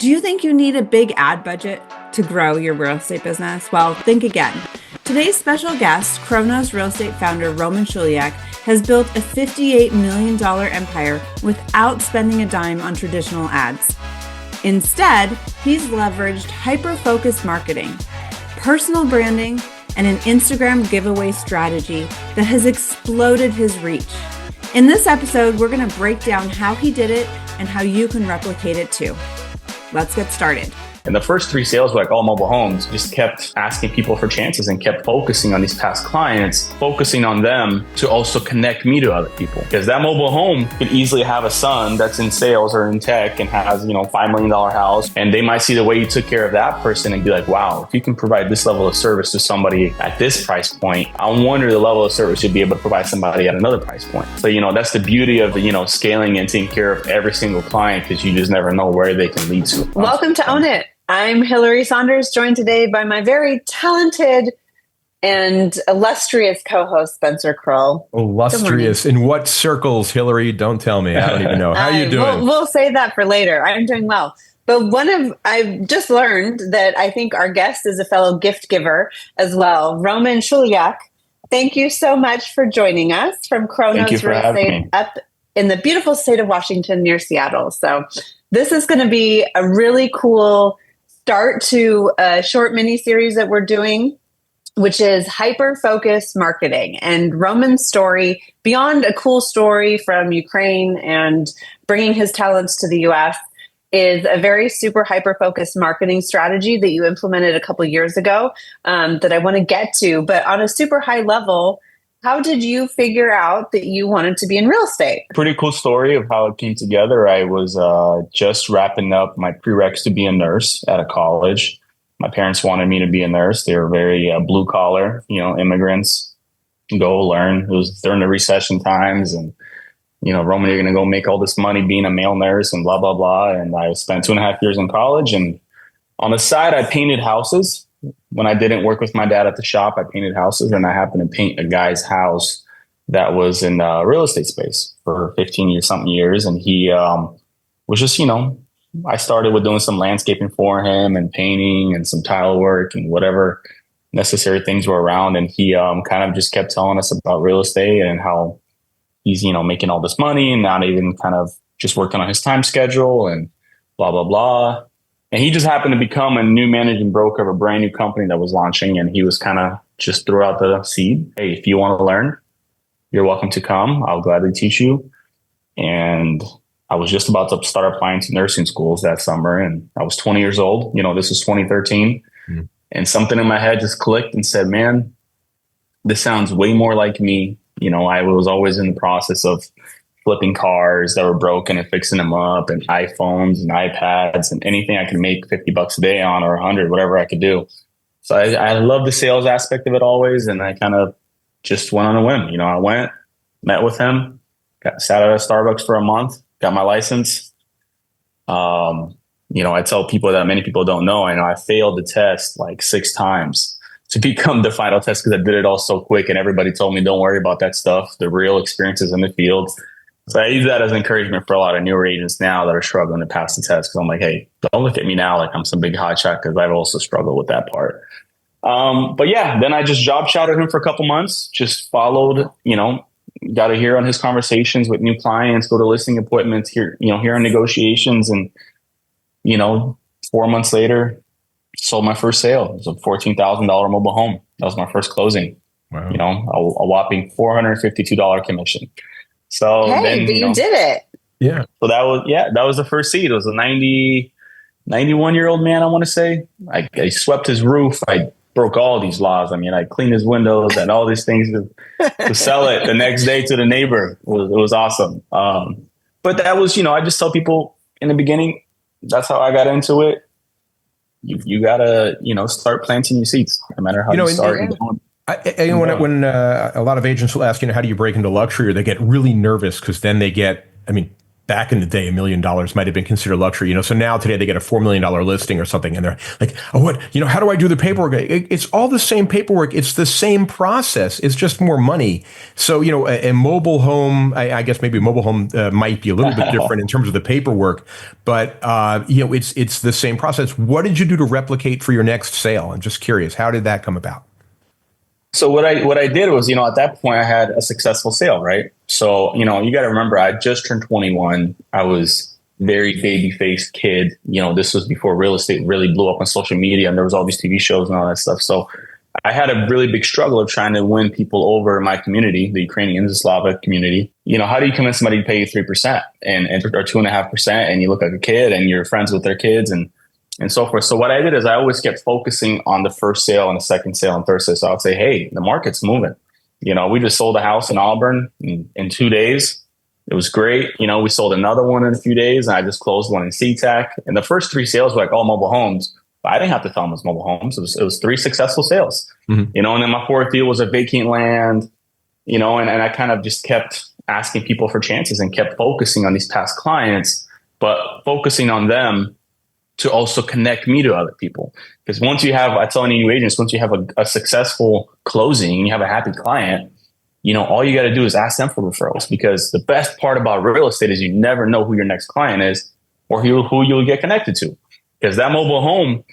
Do you think you need a big ad budget to grow your real estate business? Well, think again. Today's special guest, Kronos Real Estate founder Roman Shulyak, has built a $58 million empire without spending a dime on traditional ads. Instead, he's leveraged hyper-focused marketing, personal branding, and an Instagram giveaway strategy that has exploded his reach. In this episode, we're going to break down how he did it and how you can replicate it too. Let's get started. And the first 3 sales were like all mobile homes, just kept asking people for chances and kept focusing on these past clients, focusing on them to also connect me to other people. Because that mobile home could easily have a son that's in sales or in tech and has, $5 million house. And they might see the way you took care of that person and be like, wow, if you can provide this level of service to somebody at this price point, I wonder the level of service you'd be able to provide somebody at another price point. So, that's the beauty of, scaling and taking care of every single client, because you just never know where they can lead to. Welcome to Own It. I'm Hillary Saunders, joined today by my very talented and illustrious co-host, Spencer Kroll. Illustrious? In what circles, Hillary? Don't tell me. I don't even know. How are you doing? We'll say that for later. I'm doing well. But I've just learned that I think our guest is a fellow gift giver as well. Roman Shulyak, thank you so much for joining us from Kronos Real Estate up in the beautiful state of Washington near Seattle. So this is going to be a really cool start to a short mini series that we're doing, which is hyper-focused marketing. And Roman's story, beyond a cool story from Ukraine and bringing his talents to the US, is a very super hyper-focused marketing strategy that you implemented a couple years ago that I want to get to. But on a super high level, how did you figure out that you wanted to be in real estate? Pretty cool story of how it came together. I was just wrapping up my prereqs to be a nurse at a college. My parents wanted me to be a nurse. They were very blue collar, immigrants. Go learn. It was during the recession times, and Roman, you're going to go make all this money being a male nurse and blah blah blah. And I spent 2.5 years in college, and on the side, I painted houses. When I didn't work with my dad at the shop, I painted houses, and I happened to paint a guy's house that was in the real estate space for 15 something years. And he was just, I started with doing some landscaping for him and painting and some tile work and whatever necessary things were around. And he kind of just kept telling us about real estate and how he's, making all this money and not even kind of just working on his time schedule and blah, blah, blah. And he just happened to become a new managing broker of a brand new company that was launching. And he was kind of just threw out the seed. Hey, if you want to learn, you're welcome to come. I'll gladly teach you. And I was just about to start applying to nursing schools that summer. And I was 20 years old. This was 2013. Mm. And something in my head just clicked and said, man, this sounds way more like me. I was always in the process of flipping cars that were broken and fixing them up, and iPhones and iPads and anything I could make $50 a day on, or 100, whatever I could do. So I love the sales aspect of it always. And I kind of just went on a whim. I went, met with him, sat at a Starbucks for a month, got my license. I tell people that many people don't know, I failed the test like 6 times to become the final test, because I did it all so quick, and everybody told me, don't worry about that stuff. The real experiences in the field. So I use that as encouragement for a lot of newer agents now that are struggling to pass the test. Because I'm like, hey, don't look at me now like I'm some big hotshot, because I've also struggled with that part. But yeah, then I just job shadowed him for a couple months, just followed, got to hear on his conversations with new clients, go to listing appointments, hear on negotiations. And, 4 months later, sold my first sale. It was a $14,000 mobile home. That was my first closing. Wow. A whopping $452 commission. So hey, but you did it. Yeah. So that was the first seed. It was a 91-year-old man, I want to say. I swept his roof. I broke all these laws. I cleaned his windows and all these things to sell it the next day to the neighbor. It was awesome. But that was, I just tell people in the beginning, that's how I got into it. You gotta, start planting your seeds, no matter how you start. When a lot of agents will ask, how do you break into luxury, or they get really nervous because then they get, back in the day, $1 million might have been considered luxury, so now today they get a $4 million listing or something and they're like, oh, what, how do I do the paperwork? It's all the same paperwork. It's the same process. It's just more money. So, a mobile home, I guess maybe a mobile home might be a little bit different in terms of the paperwork, but, it's the same process. What did you do to replicate for your next sale? I'm just curious. How did that come about? So what I did was, at that point I had a successful sale, right? So, you got to remember, I just turned 21. I was very baby-faced kid. This was before real estate really blew up on social media and there was all these TV shows and all that stuff. So I had a really big struggle of trying to win people over in my community, the Ukrainian, the Slavic community. How do you convince somebody to pay you 3% and or 2.5% and you look like a kid and you're friends with their kids and so forth. So what I did is I always kept focusing on the first sale and the second sale and third sale. So I would say, hey, the market's moving. We just sold a house in Auburn in 2 days. It was great. We sold another one in a few days and I just closed one in SeaTac. And the first 3 sales were like all mobile homes. But I didn't have to tell them it was mobile homes. It was 3 successful sales, and then my fourth deal was a vacant land, and I kind of just kept asking people for chances and kept focusing on these past clients, but focusing on them to also connect me to other people. Because once you have, I tell any new agents, once you have a successful closing, you have a happy client, all you got to do is ask them for referrals. Because the best part about real estate is you never know who your next client is or who you'll get connected to. Because that mobile home,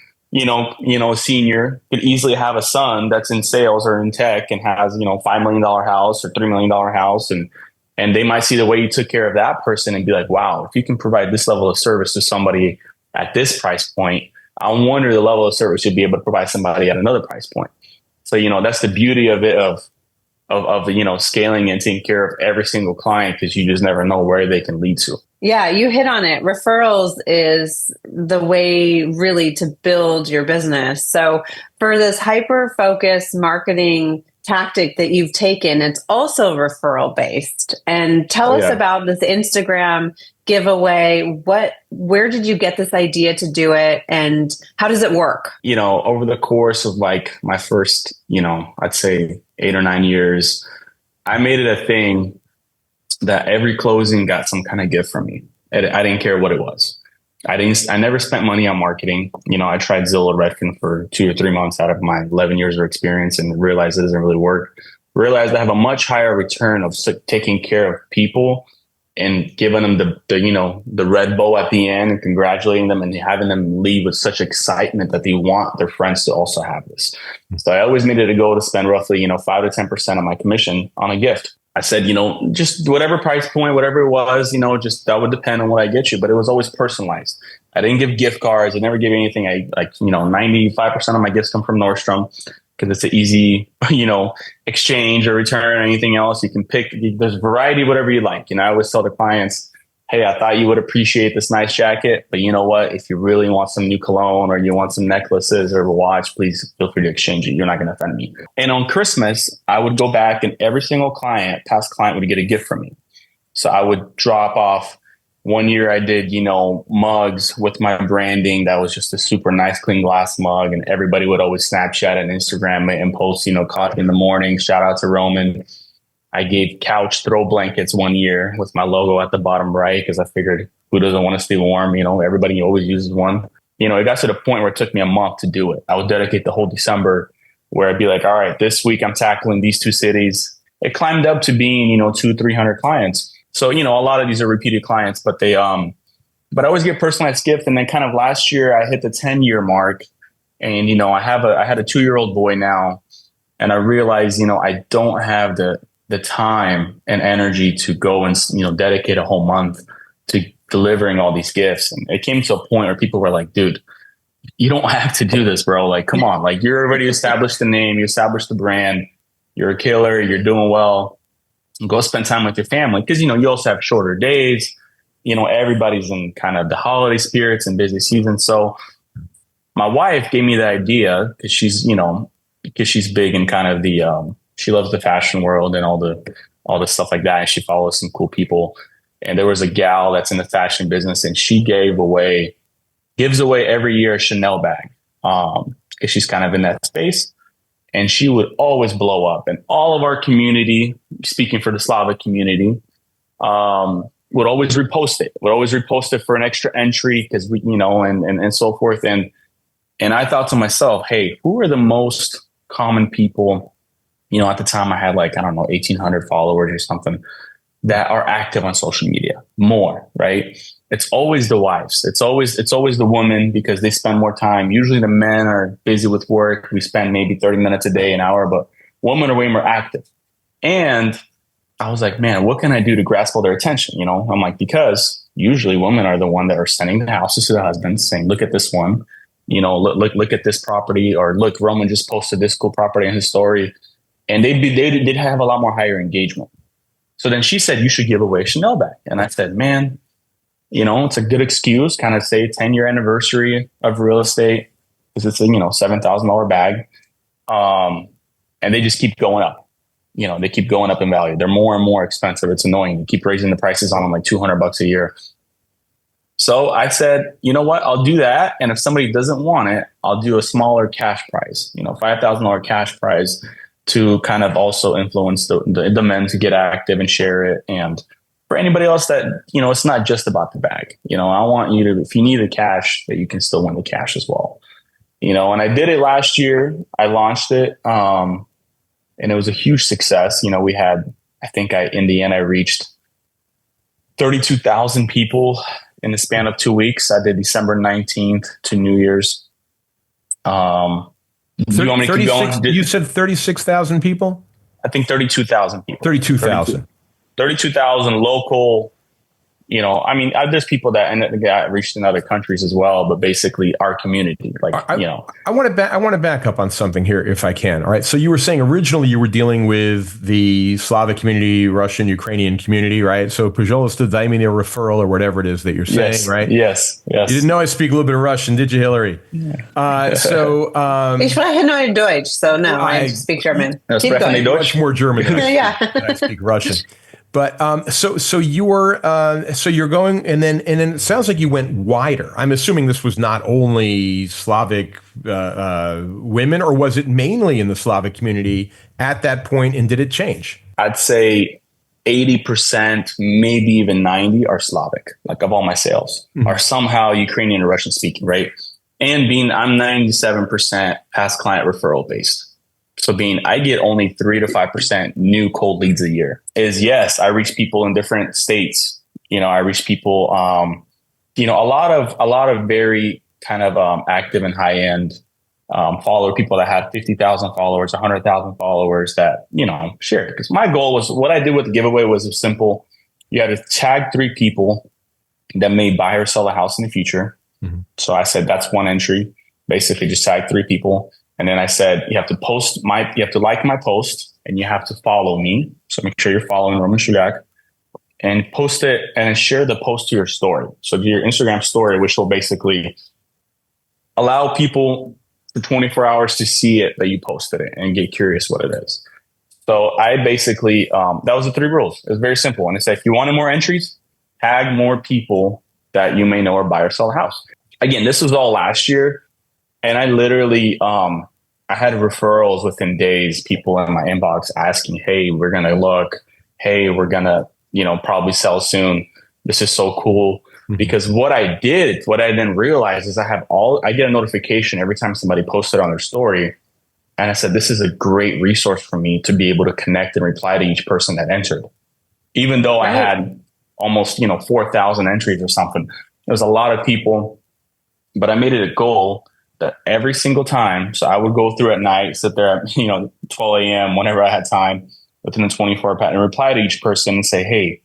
senior could easily have a son that's in sales or in tech and has, $5 million house or $3 million house. And they might see the way you took care of that person and be like, wow, if you can provide this level of service to somebody at this price point, I wonder the level of service you'll be able to provide somebody at another price point. So, that's the beauty of it, of scaling and taking care of every single client, because you just never know where they can lead to. Yeah, you hit on it. Referrals is the way really to build your business. So for this hyper-focused marketing tactic that you've taken, it's also referral based. And tell us about this Instagram giveaway. Where did you get this idea to do it and how does it work? Over the course of like my first, I'd say 8 or 9 years, I made it a thing that every closing got some kind of gift from me. I didn't care what it was. I never spent money on marketing. I tried Zillow Redfin for 2 or 3 months out of my 11 years of experience and realized it doesn't really work. Realized I have a much higher return of taking care of people and giving them the red bow at the end and congratulating them and having them leave with such excitement that they want their friends to also have this. So I always made it a goal to spend roughly, 5 to 10% of my commission on a gift. I said, just whatever price point, whatever it was, just that would depend on what I get you. But it was always personalized. I didn't give gift cards. I never give anything. 95% of my gifts come from Nordstrom because it's an easy, exchange or return or anything else. You can pick, there's variety, whatever you like. I always tell the clients, hey, I thought you would appreciate this nice jacket, but you know what? If you really want some new cologne or you want some necklaces or a watch, please feel free to exchange it. You're not going to offend me. And on Christmas, I would go back and every single past client would get a gift from me. So I would drop off. One year I did, mugs with my branding. That was just a super nice, clean glass mug. And everybody would always Snapchat and Instagram it and post, coffee in the morning. Shout out to Roman. I gave couch throw blankets one year with my logo at the bottom right because I figured who doesn't want to stay warm? Everybody always uses one. It got to the point where it took me a month to do it. I would dedicate the whole December where I'd be like, all right, this week I'm tackling these 2 cities. It climbed up to being, 200-300 clients. So, a lot of these are repeated clients, but but I always get personalized gift. And then kind of last year I hit the 10-year mark and, I had a 2-year-old boy now and I realized, I don't have the time and energy to go and, dedicate a whole month to delivering all these gifts. And it came to a point where people were like, dude, you don't have to do this, bro. Like, come on, like you're already established the name, you established the brand, you're a killer, you're doing well. Go spend time with your family. Cause you also have shorter days, everybody's in kind of the holiday spirits and busy season. So my wife gave me the idea because she's big in kind of the, she loves the fashion world and all the stuff like that. And she follows some cool people. And there was a gal that's in the fashion business and she gives away every year a Chanel bag. Cause she's kind of in that space. And she would always blow up. And all of our community, speaking for the Slavic community, would always repost it for an extra entry because we, and so forth. And I thought to myself, hey, who are the most common people? At the time I had 1,800 followers or something that are active on social media more, right? It's always the wives. It's always the women because they spend more time. Usually the men are busy with work. We spend maybe 30 minutes a day, an hour, but women are way more active. And I was like, man, what can I do to grasp all their attention? I'm like, because usually women are the one that are sending the houses to the husbands saying, look at this one, look at this property, or look, Roman just posted this cool property in his story. And they'd have a lot more higher engagement. So then she said, you should give away a Chanel bag. And I said, man, it's a good excuse, kind of say 10-year anniversary of real estate because it's a, $7,000 bag. And they just keep going up. They keep going up in value. They're more and more expensive. It's annoying. They keep raising the prices on them like $200 a year. So I said, you know what? I'll do that. And if somebody doesn't want it, I'll do a smaller cash prize, $5,000 cash prize to kind of also influence the men to get active and share it. And for anybody else that, it's not just about the bag. I want you to, if you need the cash, that you can still win the cash as well. And I did it last year. I launched it. And it was a huge success. We had, in the end, I reached 32,000 people in the span of 2 weeks. I did December 19th to New Year's. You want me to keep going? You said 36,000 people? I think 32,000 people. 32,000. 32,000 local. There's people that got reached in other countries as well, but basically our community, I want to back up on something here if I can. All right. So you were saying originally you were dealing with the Slavic community, Russian, Ukrainian community, right? So, pожалуйста, дай мне referral or whatever it is that you're saying, yes, right? Yes. You didn't know I speak a little bit of Russian, did you, Hillary? Ich spreche nur Deutsch, so no, I speak German. Keep going. Much more German than I speak Russian. But so you're going, and then it sounds like you went wider. I'm assuming this was not only Slavic women, or was it mainly in the Slavic community at that point? And did it change? I'd say 80%, maybe even 90% are Slavic. Like of all my sales are somehow Ukrainian or Russian speaking, right? And I'm 97% past client referral based. So I get only 3 to 5% new cold leads a year. Yes, I reach people in different states. I reach people, a lot of very kind of active and high end follower, people that have 50,000 followers, 100,000 followers that, share. Because my goal was, what I did with the giveaway was simple. You had to tag 3 people that may buy or sell a house in the future. Mm-hmm. So I said, that's one entry. Basically just tag 3 people. And then I said, you have to like my post and you have to follow me. So make sure you're following Roman Shulyak and post it and share the post to your story. So to your Instagram story, which will basically allow people for 24 hours to see it, that you posted it and get curious what it is. So I basically, that was the 3 rules. It was very simple. And it said, if you wanted more entries, tag more people that you may know or buy or sell a house. Again, this was all last year. And I literally, I had referrals within days, people in my inbox asking, hey, we're going to look, hey, we're going to, probably sell soon. This is so cool. Mm-hmm. Because what I then realized is I get a notification every time somebody posted on their story. And I said, this is a great resource for me to be able to connect and reply to each person that entered. Even though I had almost, 4,000 entries or something, it was a lot of people, but I made it a goal that every single time. So I would go through at night, sit there at, 12 a.m., whenever I had time within the 24-hour pattern, and reply to each person and say, hey,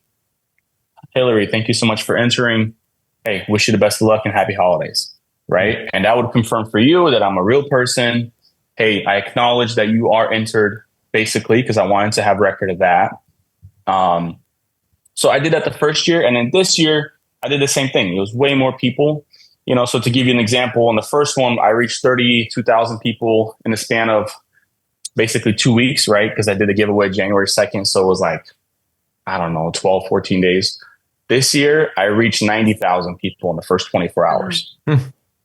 Hillary, thank you so much for entering. Hey, wish you the best of luck and happy holidays. Right. And that would confirm for you that I'm a real person. Hey, I acknowledge that you are entered, basically, because I wanted to have record of that. So I did that the first year. And then this year I did the same thing. It was way more people. So to give you an example, on the first one, I reached 32,000 people in the span of basically 2 weeks, right? Because I did the giveaway January 2nd. So it was 12, 14 days. This year, I reached 90,000 people in the first 24 hours.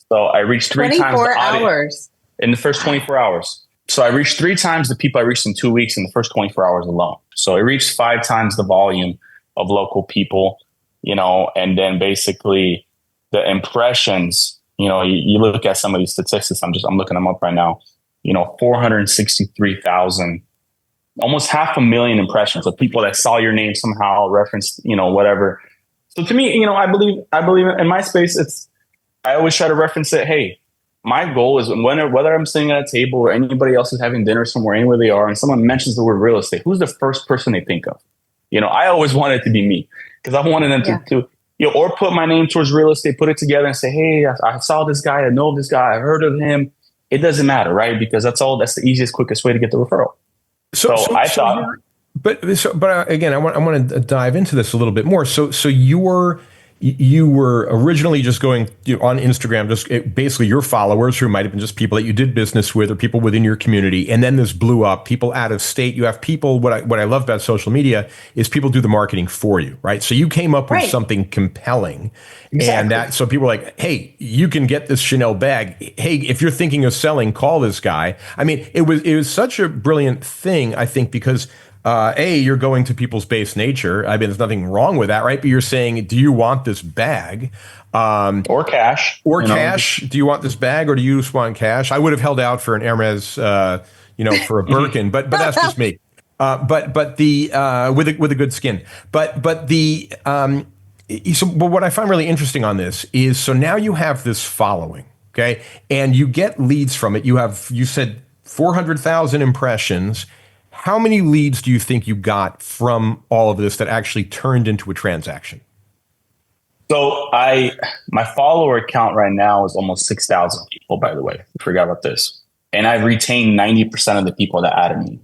So I reached 3 times the audience in the first 24 hours. So I reached 3 times the people I reached in 2 weeks in the first 24 hours alone. So it reached 5 times the volume of local people. and then basically the impressions, you look at some of these statistics. I'm looking them up right now, 463,000, almost 500,000 impressions of people that saw your name somehow, referenced, whatever. So to me, I believe in my space, I always try to reference it. Hey, my goal is whether I'm sitting at a table or anybody else is having dinner somewhere, anywhere they are, and someone mentions the word real estate, who's the first person they think of? I always want it to be me, because I wanted them to or put my name towards real estate, put it together and say, hey, I saw this guy, I know this guy, I heard of him. It doesn't matter, right? Because that's the easiest, quickest way to get the referral. So I thought, but again, I want to dive into this a little bit more. So you were originally just going on Instagram, basically your followers, who might have been just people that you did business with or people within your community. And then this blew up, people out of state. You have people, what I love about social media is people do the marketing for you, right? So you came up with something compelling. Exactly. And so people were like, hey, you can get this Chanel bag. Hey, if you're thinking of selling, call this guy. I mean, it was such a brilliant thing, I think, because you're going to people's base nature. I mean, there's nothing wrong with that, right? But you're saying, do you want this bag? Or cash. Cash. Do you want this bag, or do you just want cash? I would have held out for an Hermes, for a Birkin, but that's just me. But the with a good skin. But what I find really interesting on this is, so now you have this following, okay, and you get leads from it. You said 400,000 impressions. How many leads do you think you got from all of this that actually turned into a transaction? So my follower count right now is almost 6,000 people, by the way. I forgot about this. And I retained 90% of the people that added me.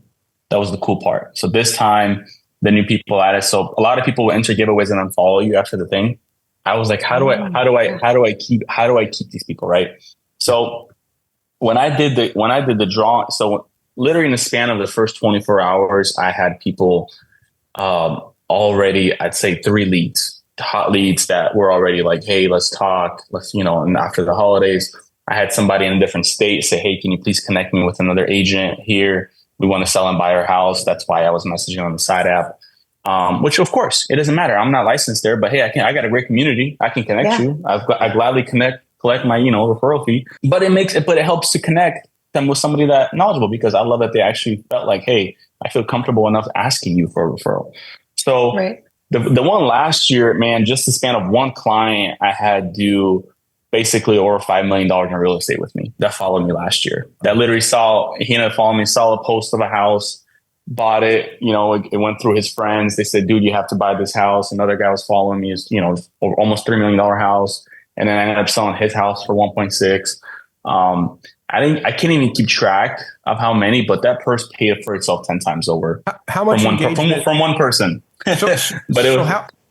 That was the cool part. So this time, the new people added. So a lot of people will enter giveaways and unfollow you after the thing. I was like, how do I keep these people, right? So when I did the draw, so literally in the span of the first 24 hours, I had people already, I'd say 3 leads, hot leads that were already like, hey, let's talk. And after the holidays, I had somebody in a different state say, hey, can you please connect me with another agent here? We want to sell and buy our house. That's why I was messaging on the side app. Which of course, it doesn't matter. I'm not licensed there, but hey, I got a great community. I can connect you. I gladly collect my, referral fee, but it helps to connect them with somebody that knowledgeable, because I love that they actually felt like, hey, I feel comfortable enough asking you for a referral. So the one last year, man, just the span of one client, I had do basically over $5 million in real estate with me that followed me last year. That literally he ended up following me, saw a post of a house, bought it. It went through his friends. They said, dude, you have to buy this house. Another guy was following me, almost $3 million house. And then I ended up selling his house for 1.6. I can't even keep track of how many, but that purse paid for itself 10 times over. How much engagement from one person?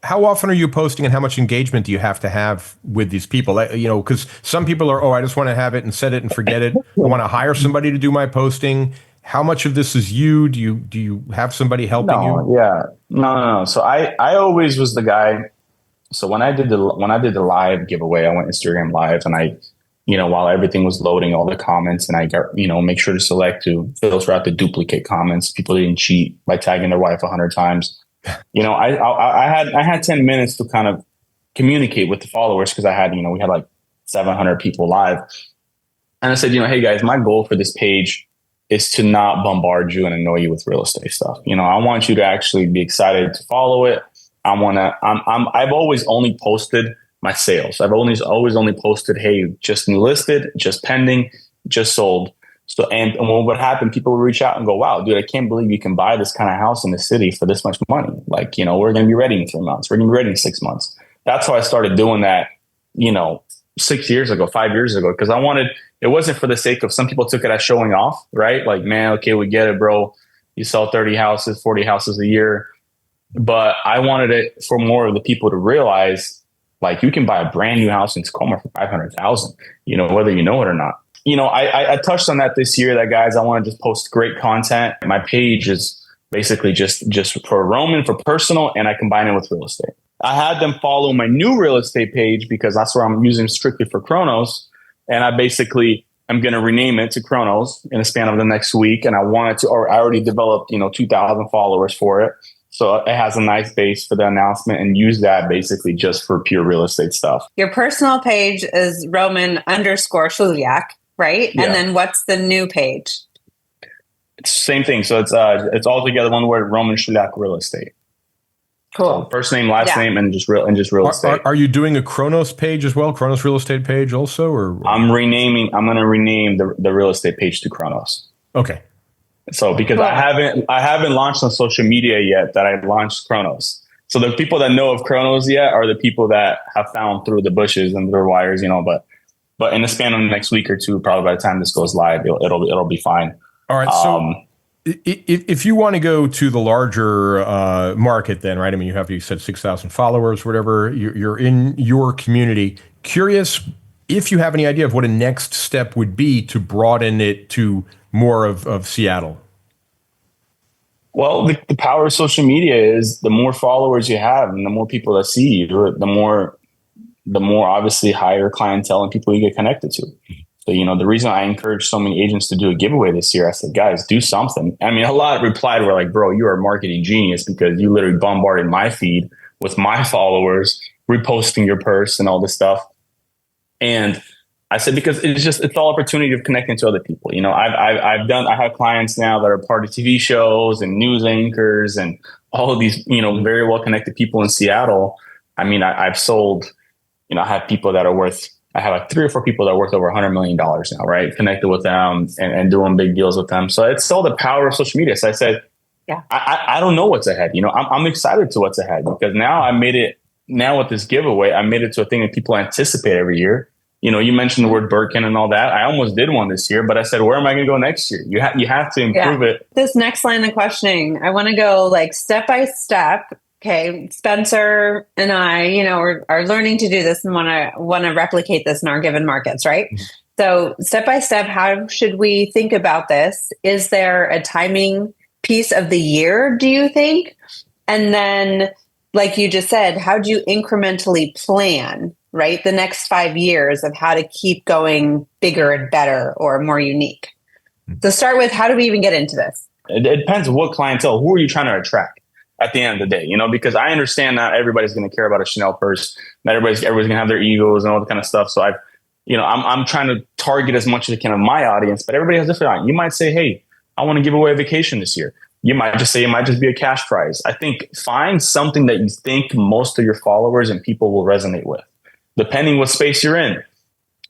How often are you posting, and how much engagement do you have to have with these people? Because some people are, I just want to have it and set it and forget it. I want to hire somebody to do my posting. How much of this is you? Do you have somebody helping you? Yeah, no. So I always was the guy. So when I did the live giveaway, I went Instagram live, and I, while everything was loading, all the comments, and I got, make sure to filter out the duplicate comments. People didn't cheat by tagging their wife 100 times. I had 10 minutes to kind of communicate with the followers, because I had, we had like 700 people live. And I said, hey guys, my goal for this page is to not bombard you and annoy you with real estate stuff. I want you to actually be excited to follow it. I've always only posted my sales. I've always only posted, hey, just new listed, just pending, just sold. So, and what happened, people would reach out and go, wow, dude, I can't believe you can buy this kind of house in the city for this much money. Like, we're going to be ready in 3 months. We're going to be ready in 6 months. That's how I started doing that, 5 years ago, because it wasn't for the sake of, some people took it as showing off, right? Like, man, okay, we get it, bro. You sell 30 houses, 40 houses a year. But I wanted it for more of the people to realize, like, you can buy a brand new house in Tacoma for 500,000, whether you know it or not. I touched on that this year, that guys, I want to just post great content. My page is basically just for Roman, for personal, and I combine it with real estate. I had them follow my new real estate page, because that's where I'm using strictly for Kronos. And I'm going to rename it to Kronos in the span of the next week. And I already developed, 2,000 followers for it. So it has a nice base for the announcement, and use that basically just for pure real estate stuff. Your personal page is Roman_Shulyak, right? Yeah. And then what's the new page? It's the same thing. So it's all together one word, Roman Shulyak Real Estate. Cool. So first name, last name, and just real estate. Are you doing a Kronos page as well? Kronos Real Estate page also, or I'm going to rename the real estate page to Kronos. Okay. So because I haven't launched on social media yet that I launched Kronos. So the people that know of Kronos yet are the people that have found through the bushes and the wires, but in the span of the next week or two, probably by the time this goes live, it'll be fine. All right. So if you want to go to the larger market, then, right? I mean, you said 6,000 followers, whatever. You're in your community. Curious if you have any idea of what a next step would be to broaden it to more of Seattle. Well, the power of social media is the more followers you have and the more people that see you, the more obviously higher clientele and people you get connected to. So, the reason I encourage so many agents to do a giveaway this year, I said, guys, do something. I mean, a lot replied were like, bro, you are a marketing genius because you literally bombarded my feed with my followers, reposting your purse and all this stuff. And I said, because it's all opportunity of connecting to other people. I have clients now that are part of TV shows and news anchors and all of these, very well connected people in Seattle. I mean, I've sold, I have people that are worth, I have like 3 or 4 people that are worth over $100 million now, right? Connected with them and doing big deals with them. So it's still the power of social media. So I said, yeah, I don't know what's ahead. I'm excited to what's ahead because now with this giveaway, I made it to a thing that people anticipate every year. You mentioned the word Birkin and all that. I almost did one this year, but I said, where am I going to go next year? You have to improve it. This next line of questioning, I want to go like step by step. Okay, Spencer and I, are learning to do this and want to replicate this in our given markets, right? Mm-hmm. So step by step, how should we think about this? Is there a timing piece of the year, do you think? And then, like you just said, how do you incrementally plan, right? The next 5 years of how to keep going bigger and better or more unique. So start with, how do we even get into this? It depends on what clientele, who are you trying to attract at the end of the day, because I understand not everybody's going to care about a Chanel purse, not everybody's going to have their egos and all that kind of stuff. So I'm trying to target as much as I can of my audience, but everybody has different audience. You might say, hey, I want to give away a vacation this year. You might just say it might just be a cash prize. I think find something that you think most of your followers and people will resonate with, depending what space you're in.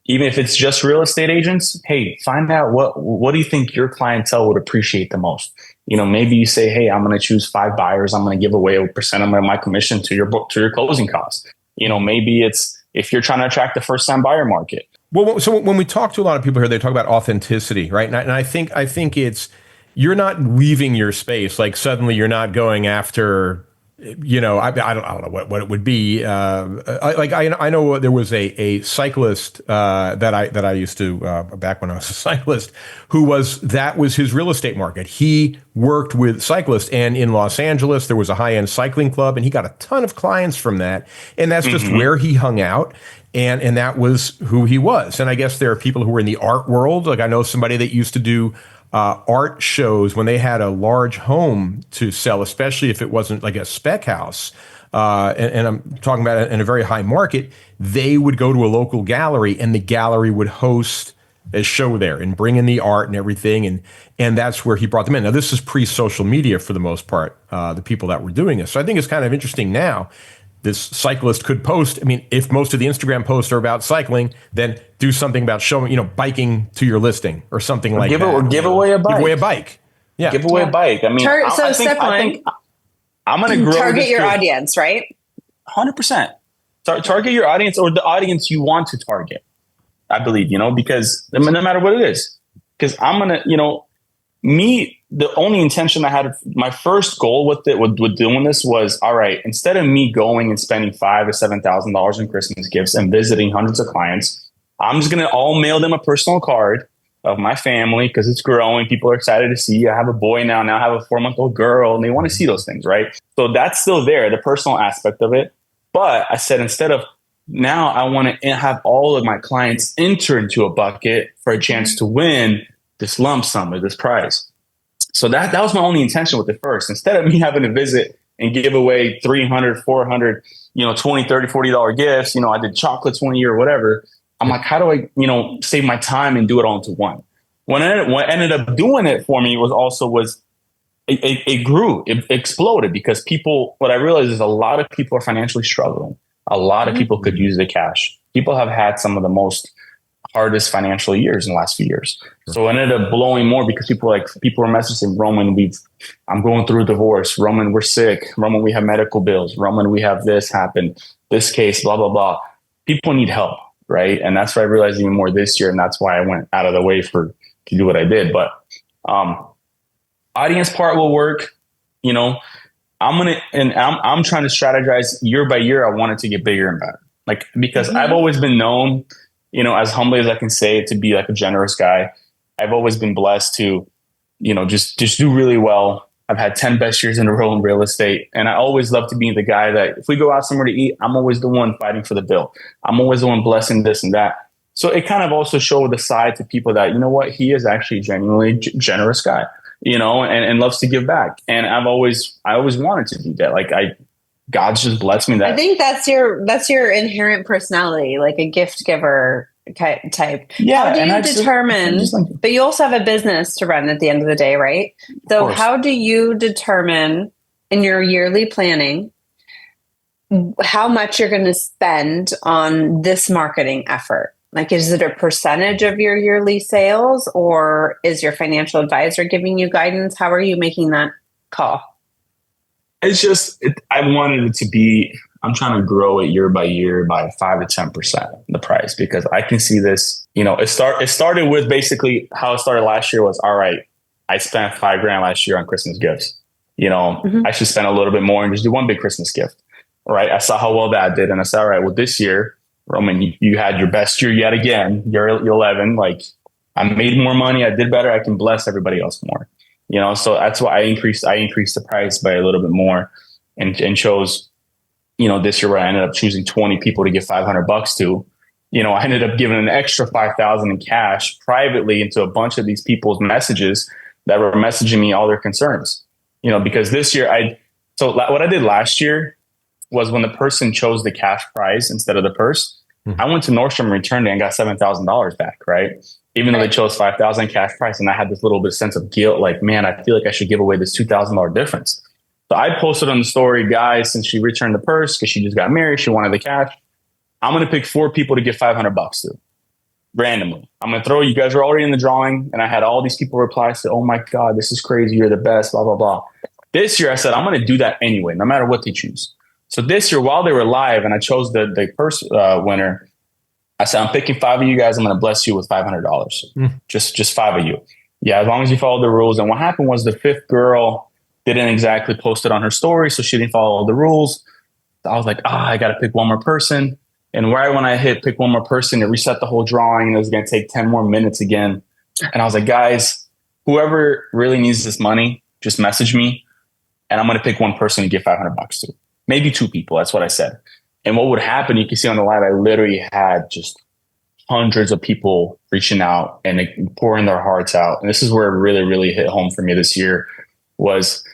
Even if it's just real estate agents, hey, find out what do you think your clientele would appreciate the most? Maybe you say, hey, I'm going to choose 5 buyers. I'm going to give away a percent of my commission to your closing costs. Maybe it's if you're trying to attract the first time buyer market. Well, so when we talk to a lot of people here, they talk about authenticity, right? And I think it's, you're not leaving your space. Like suddenly you're not going after, I don't know what it would be. I know there was a cyclist that I used to back when I was a cyclist that was his real estate market. He worked with cyclists, and in Los Angeles there was a high-end cycling club, and he got a ton of clients from that, and that's just where he hung out. And that was who he was. And I guess there are people who were in the art world. Like I know somebody that used to do art shows when they had a large home to sell, especially if it wasn't like a spec house. And I'm talking about it in a very high market. They would go to a local gallery, and the gallery would host a show there and bring in the art and everything. And that's where he brought them in. Now, this is pre-social media for the most part, the people that were doing this. So I think it's kind of interesting now. This cyclist could post. I mean, if most of the Instagram posts are about cycling, then do something about showing, biking to your listing or something like that. Or give away a bike. Give away a bike. Yeah. Give away a bike. I mean, step one, I'm going to grow. Target your audience, right? 100%. Target your audience or the audience you want to target. I believe, because no matter what it is, because I'm going to, the only intention I had, my first goal with doing this was, all right, instead of me going and spending $5,000 to $7,000 in Christmas gifts and visiting hundreds of clients, I'm just going to all mail them a personal card of my family because it's growing. People are excited to see. I have a boy now. Now I have a 4-month-old girl, and they want to see those things, right? So that's still there, the personal aspect of it. But I said, instead of now, I want to have all of my clients enter into a bucket for a chance to win this lump sum or this prize. So that was my only intention with it first. Instead of me having to visit and give away 300, 400, $20, $30, $40 gifts. I did chocolates one year or whatever. I'm like, how do I, save my time and do it all into one? What ended up doing it for me was it grew, it exploded, because what I realized is a lot of people are financially struggling. A lot of people could use the cash. People have had some of the most hardest financial years in the last few years. So it ended up blowing more because people were messaging, Roman, I'm going through a divorce. Roman, we're sick. Roman, we have medical bills. Roman, we have this happen, this case, blah, blah, blah. People need help, right? And that's what I realized even more this year. And that's why I went out of the way to do what I did. But audience part will work. I'm trying to strategize year by year. I want it to get bigger and better. Because I've always been known, as humbly as I can say it, to be like a generous guy. I've always been blessed to, just do really well. I've had 10 best years in a row in real estate. And I always love to be the guy that if we go out somewhere to eat, I'm always the one fighting for the bill. I'm always the one blessing this and that. So it kind of also showed the side to people that, he is actually a genuinely generous guy, and loves to give back. And I always wanted to do that. God's just blessed me that. I think that's your inherent personality, like a gift giver type. Yeah. How do you determine, but you also have a business to run at the end of the day, right? So how do you determine in your yearly planning how much you're going to spend on this marketing effort? Is it a percentage of your yearly sales, or is your financial advisor giving you guidance? How are you making that call? It's just, I wanted it to be, I'm trying to grow it year by year by 5 to 10% the price, because I can see this, it started with basically how it started last year was, all right, I spent $5,000 last year on Christmas gifts. I should spend a little bit more and just do one big Christmas gift. Right. I saw how well that did. And I said, all right, well, this year, Roman, you had your best year yet again. You're 11. I made more money. I did better. I can bless everybody else more. So that's why I increased the price by a little bit more and chose, this year where I ended up choosing 20 people to give $500 to. I ended up giving an extra $5,000 in cash privately into a bunch of these people's messages that were messaging me all their concerns. Because this year what I did last year was when the person chose the cash prize instead of the purse, I went to Nordstrom and returned it and got $7,000 back, right? Even though they chose $5,000 cash price, and I had this little bit sense of guilt, man, I feel like I should give away this $2,000 difference. So I posted on the story, guys, since she returned the purse because she just got married, she wanted the cash, I'm going to pick 4 people to give $500 to randomly. I'm going to throw, you guys are already in the drawing. And I had all these people reply, say, oh my God, this is crazy. You're the best, blah, blah, blah. This year I said, I'm going to do that anyway, no matter what they choose. So this year, while they were live and I chose the first winner, I said, I'm picking 5 of you guys. I'm going to bless you with $500. Just 5 of you. Yeah, as long as you follow the rules. And what happened was the 5th girl didn't exactly post it on her story, so she didn't follow all the rules. I was like, I got to pick one more person. And right when I hit pick one more person, it reset the whole drawing, and it was going to take 10 more minutes again. And I was like, guys, whoever really needs this money, just message me, and I'm going to pick one person to give $500 to. Maybe 2 people. That's what I said. And what would happen, you can see on the live, I literally had just hundreds of people reaching out and pouring their hearts out. And this is where it really, really hit home for me this year, was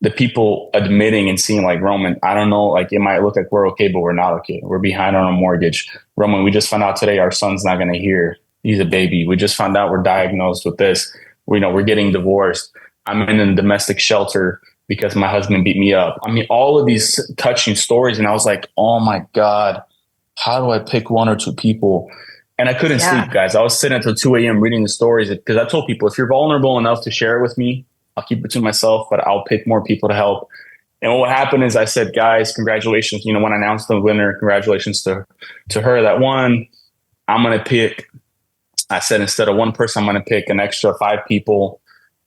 the people admitting and seeing, Roman, I don't know, it might look like we're okay, but we're not okay. We're behind on a mortgage. Roman, we just found out today our son's not going to hear. He's a baby. We just found out we're diagnosed with this. We're getting divorced. I'm in a domestic shelter because my husband beat me up. I mean, all of these touching stories. And I was like, oh my God, how do I pick 1 or 2 people? And I couldn't sleep, guys. I was sitting until 2 a.m. reading the stories, because I told people, if you're vulnerable enough to share it with me, I'll keep it to myself, but I'll pick more people to help. And what happened is I said, guys, congratulations. When I announced the winner, congratulations to her that won. I'm going to pick, I said, instead of 1 person, I'm going to pick an extra 5 people.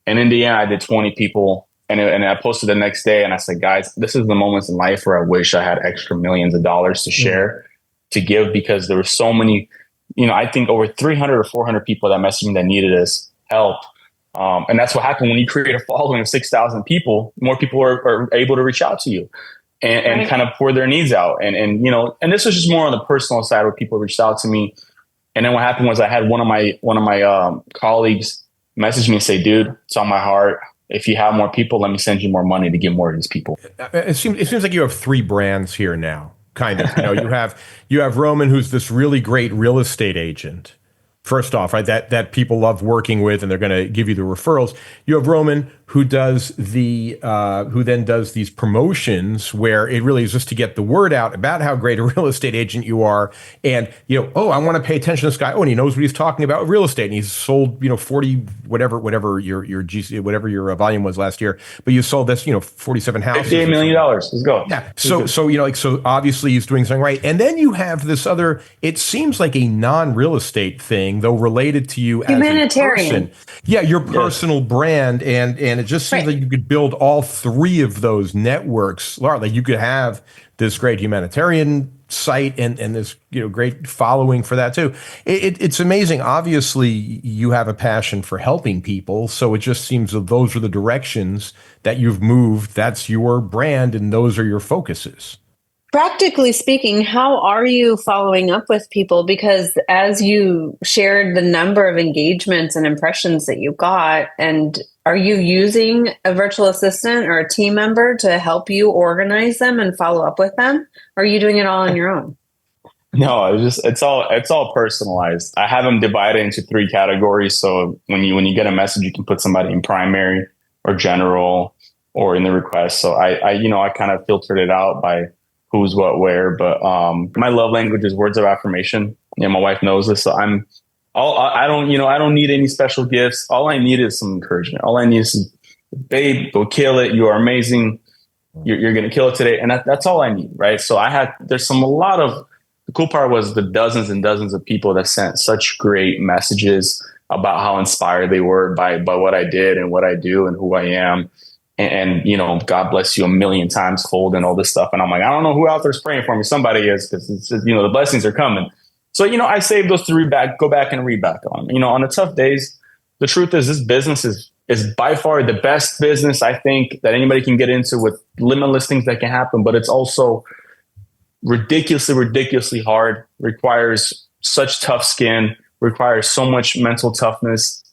And in the end, I did 20 people. And I posted the next day and I said, guys, this is the moments in life where I wish I had extra millions of dollars to share, to give, because there were so many, I think over 300 or 400 people that messaged me that needed this help. And that's what happened when you create a following of 6,000 people, more people are able to reach out to you and kind of pour their needs out. And this was just more on the personal side where people reached out to me. And then what happened was I had one of my colleagues message me and say, dude, it's on my heart. if you have more people, let me send you more money to get more of these people. It seems like you have three brands here now, kind of. You have Roman, who's this really great real estate agent. First off, right, that people love working with, and they're going to give you the referrals. You have Roman, who then does these promotions where it really is just to get the word out about how great a real estate agent you are. And, I want to pay attention to this guy. Oh, and he knows what he's talking about with real estate. And he's sold, 40, whatever your GC, whatever your volume was last year. But you sold this, 47 houses. $58 million. Let's go. Yeah. So obviously he's doing something right. And then you have this other, it seems like a non-real estate thing, though related to you humanitarian. As a person. Yeah, your personal brand. And it just seems like you could build all three of those networks. Like you could have this great humanitarian site and this great following for that too. It's amazing. Obviously, you have a passion for helping people, so it just seems that those are the directions that you've moved. That's your brand, and those are your focuses. Practically speaking, how are you following up with people? Because as you shared the number of engagements and impressions that you got, and are you using a virtual assistant or a team member to help you organize them and follow up with them? Or are you doing it all on your own? No, it's all personalized. I have them divided into 3 categories. So when you get a message, you can put somebody in primary or general or in the request. So I kind of filtered it out by who's, what, where. But my love language is words of affirmation. My wife knows this. So I don't need any special gifts. All I need is some encouragement. All I need is, babe, go kill it. You are amazing. You're going to kill it today. And that's all I need. Right. So the cool part was the dozens and dozens of people that sent such great messages about how inspired they were by what I did and what I do and who I am. And God bless you a million times fold and all this stuff. And I'm like, I don't know who out there's praying for me. Somebody is, because the blessings are coming. So, I save those to go back and read back on. On the tough days, the truth is this business is by far the best business I think that anybody can get into, with limitless things that can happen. But it's also ridiculously hard, requires such tough skin, requires so much mental toughness.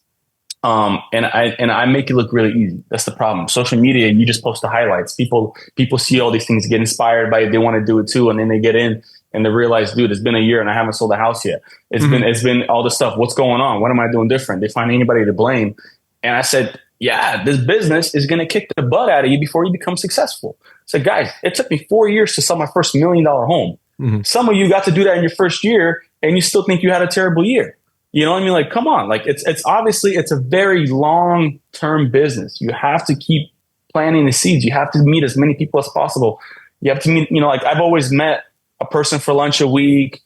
And I make it look really easy. That's the problem. Social media, you just post the highlights. People see all these things, get inspired by it. They want to do it too. And then they get in and they realize, dude, it's been a year and I haven't sold a house yet. It's been all this stuff. What's going on? What am I doing different? They find anybody to blame. And I said, yeah, this business is going to kick the butt out of you before you become successful. I said, guys, it took me 4 years to sell my first $1 million home. Mm-hmm. Some of you got to do that in your first year and you still think you had a terrible year. You know what I mean? Like, come on. Like, it's obviously it's a very long-term business. You have to keep planting the seeds. You have to meet as many people as possible. You have to meet, like I've always met a person for lunch a week,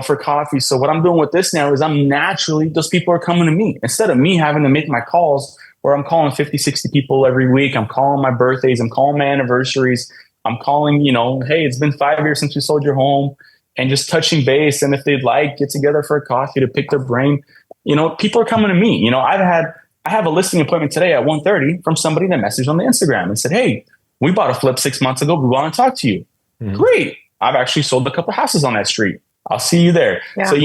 for coffee. So what I'm doing with this now is those people are coming to me instead of me having to make my calls where I'm calling 50, 60 people every week. I'm calling my birthdays. I'm calling my anniversaries. I'm calling, hey, it's been 5 years since you sold your home. And just touching base, and if they'd like, get together for a coffee to pick their brain. People are coming to me. I have a listing appointment today at 1:30 from somebody that messaged on the Instagram and said, hey, we bought a flip 6 months ago. We want to talk to you. Mm-hmm. Great. I've actually sold a couple houses on that street. I'll see you there. Yeah. So,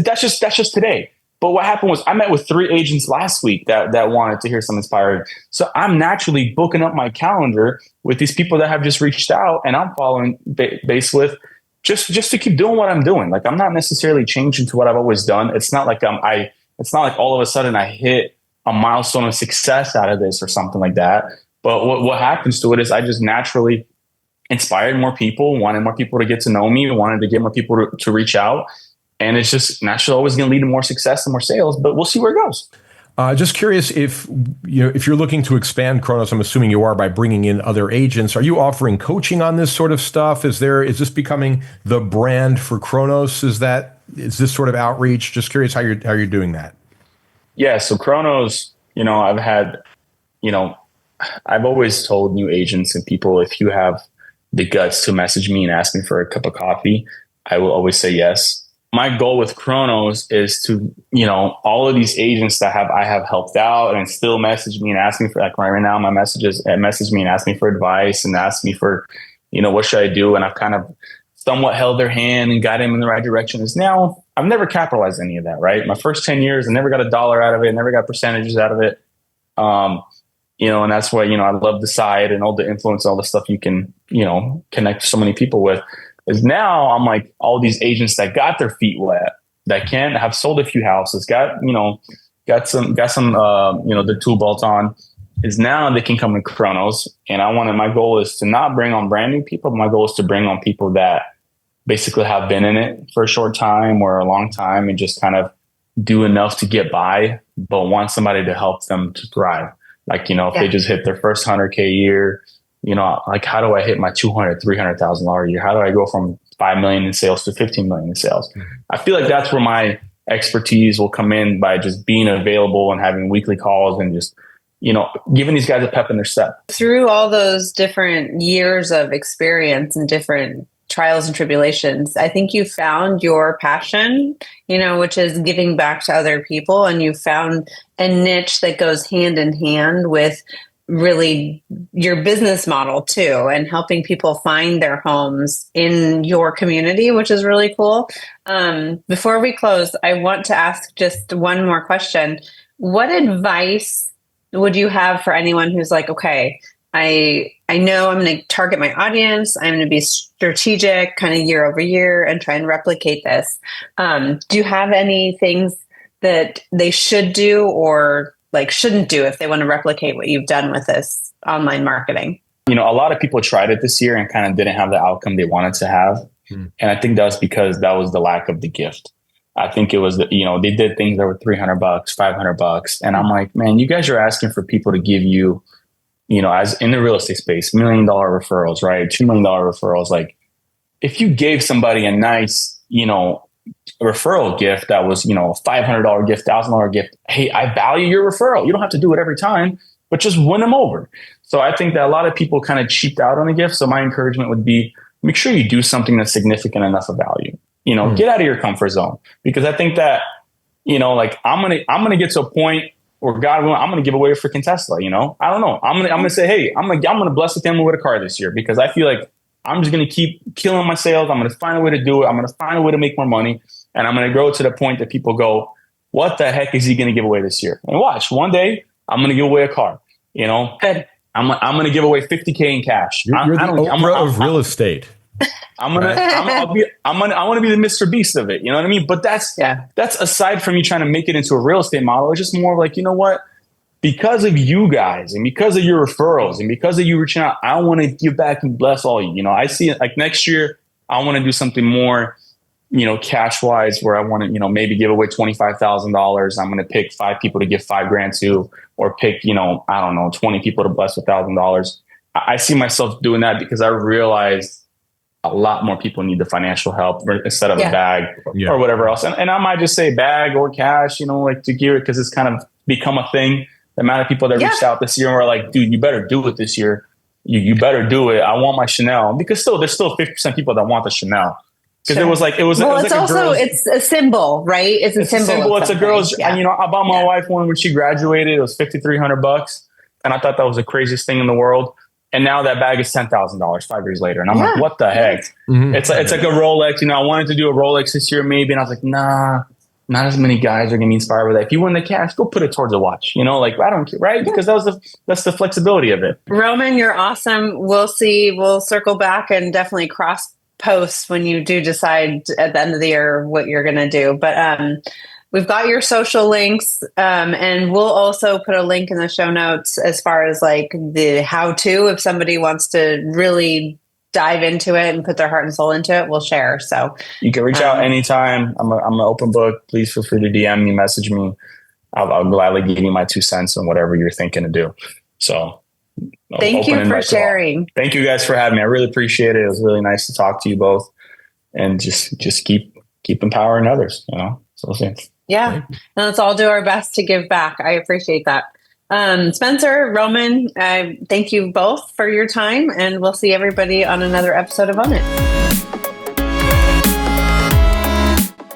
that's just today. But what happened was I met with 3 agents last week that wanted to hear some inspired. So I'm naturally booking up my calendar with these people that have just reached out, and I'm following base with just to keep doing what I'm doing. Like, I'm not necessarily changing to what I've always done. It's not like it's not like all of a sudden I hit a milestone of success out of this or something like that. But what happens to it is I just naturally inspired more people, wanted more people to get to know me, wanted to get more people to reach out. And it's just naturally always going to lead to more success and more sales, but we'll see where it goes. Just curious if you're looking to expand Kronos, I'm assuming you are, by bringing in other agents. Are you offering coaching on this sort of stuff? Is this becoming the brand for Kronos? Is this sort of outreach? Just curious how you're doing that. Yeah. So Kronos, I've always told new agents and people, if you have the guts to message me and ask me for a cup of coffee, I will always say yes. My goal with Kronos is to, all of these agents that I have helped out and still message me and ask me for, like right now, my messages message me and ask me for advice and ask me for, what should I do? And I've kind of somewhat held their hand and guided them in the right direction. Is now I've never capitalized any of that, right? My first 10 years, I never got $1 out of it, never got percentages out of it. and that's why, I love the site and all the influence, all the stuff you can, connect so many people with. Is now I'm like all these agents that got their feet wet, that have sold a few houses, got some, the tool belt on, is now they can come to Kronos. And my goal is to not bring on brand new people. My goal is to bring on people that basically have been in it for a short time or a long time and just kind of do enough to get by, but want somebody to help them to thrive. Like, if they just hit their first 100K a year, like how do I hit my $200,000-$300,000 a year? How do I go from 5 million in sales to 15 million in sales? I feel like that's where my expertise will come in, by just being available and having weekly calls and just, giving these guys a pep in their step. Through all those different years of experience and different trials and tribulations, I think you found your passion, which is giving back to other people. And you found a niche that goes hand in hand with really your business model too, and helping people find their homes in your community, which is really cool. Before we close, I want to ask just one more question. What advice would you have for anyone who's like, okay, I know I'm going to target my audience, I'm going to be strategic kind of year over year and try and replicate this. Do you have any things that they should do or like shouldn't do if they want to replicate what you've done with this online marketing? A lot of people tried it this year and kind of didn't have the outcome they wanted to have. And I think that's because that was the lack of the gift. I think it was, they did things that were $300, $500. And I'm like, man, you guys are asking for people to give you, as in the real estate space, $1 million referrals, right? $2 million referrals. Like if you gave somebody a nice, referral gift that was, $500 gift, $1,000 gift. Hey, I value your referral. You don't have to do it every time, but just win them over. So I think that a lot of people kind of cheaped out on the gift. So my encouragement would be, make sure you do something that's significant enough of value. Get out of your comfort zone, because I think that, like I'm going to get to a point where God willing, I'm going to give away a freaking Tesla. I don't know. I'm going to say, hey, I'm going to bless the family with a car this year, because I feel like I'm just going to keep killing my sales. I'm going to find a way to do it. I'm going to find a way to make more money. And I'm going to grow to the point that people go, what the heck is he going to give away this year? And watch, one day I'm going to give away a car. Good. I'm going to give away 50K in cash. You're the Oprah of real estate. I want to be the Mr. Beast of it. You know what I mean? But that's aside from you trying to make it into a real estate model. It's just more like, what? Because of you guys and because of your referrals and because of you reaching out, I want to give back and bless all you. I see it like next year, I want to do something more, cash wise, where I want to, maybe give away $25,000. I'm going to pick 5 people to give $5,000 to, or pick, 20 people to bless with $1,000. I see myself doing that because I realized a lot more people need the financial help instead of a bag or whatever else. And I might just say bag or cash, like to give it, because it's kind of become a thing. The amount of people that reached out this year and were like, dude, you better do it this year. You better do it. I want my Chanel, because there's still 50% people that want the Chanel. Because it was it's a symbol, right? It's a symbol. It's a girl's, I bought my wife one when she graduated. It was $5,300. And I thought that was the craziest thing in the world. And now that bag is $10,000 5 years later. And I'm like, what the heck? Mm-hmm. It's like a Rolex. I wanted to do a Rolex this year, maybe. And I was like, nah, not as many guys are going to be inspired with that. If you win the cash, go put it towards a watch. I don't care, right? Because that's the flexibility of it. Roman, you're awesome. We'll see. We'll circle back and definitely cross post when you do decide at the end of the year what you're going to do. But we've got your social links, and we'll also put a link in the show notes as far as like the how-to. If somebody wants to really dive into it and put their heart and soul into it, we'll share. So you can reach out anytime. I'm an open book. Please feel free to DM me, message me. I'll gladly give you my 2 cents on whatever you're thinking to do. So thank you for sharing. Thank you guys for having me. I really appreciate it. It was really nice to talk to you both, and just keep empowering others. So we'll see. Yeah. And let's all do our best to give back. I appreciate that. Spencer, Roman, thank you both for your time, and we'll see everybody on another episode of Own It.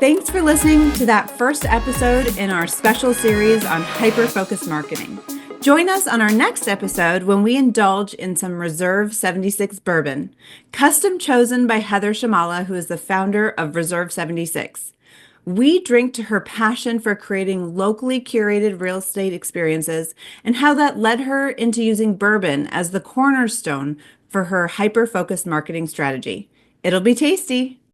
Thanks for listening to that first episode in our special series on hyper-focused marketing. Join us on our next episode when we indulge in some Reserve 76 bourbon, custom chosen by Heather Shamala, who is the founder of Reserve 76. We drink to her passion for creating locally curated real estate experiences and how that led her into using bourbon as the cornerstone for her hyper-focused marketing strategy. It'll be tasty.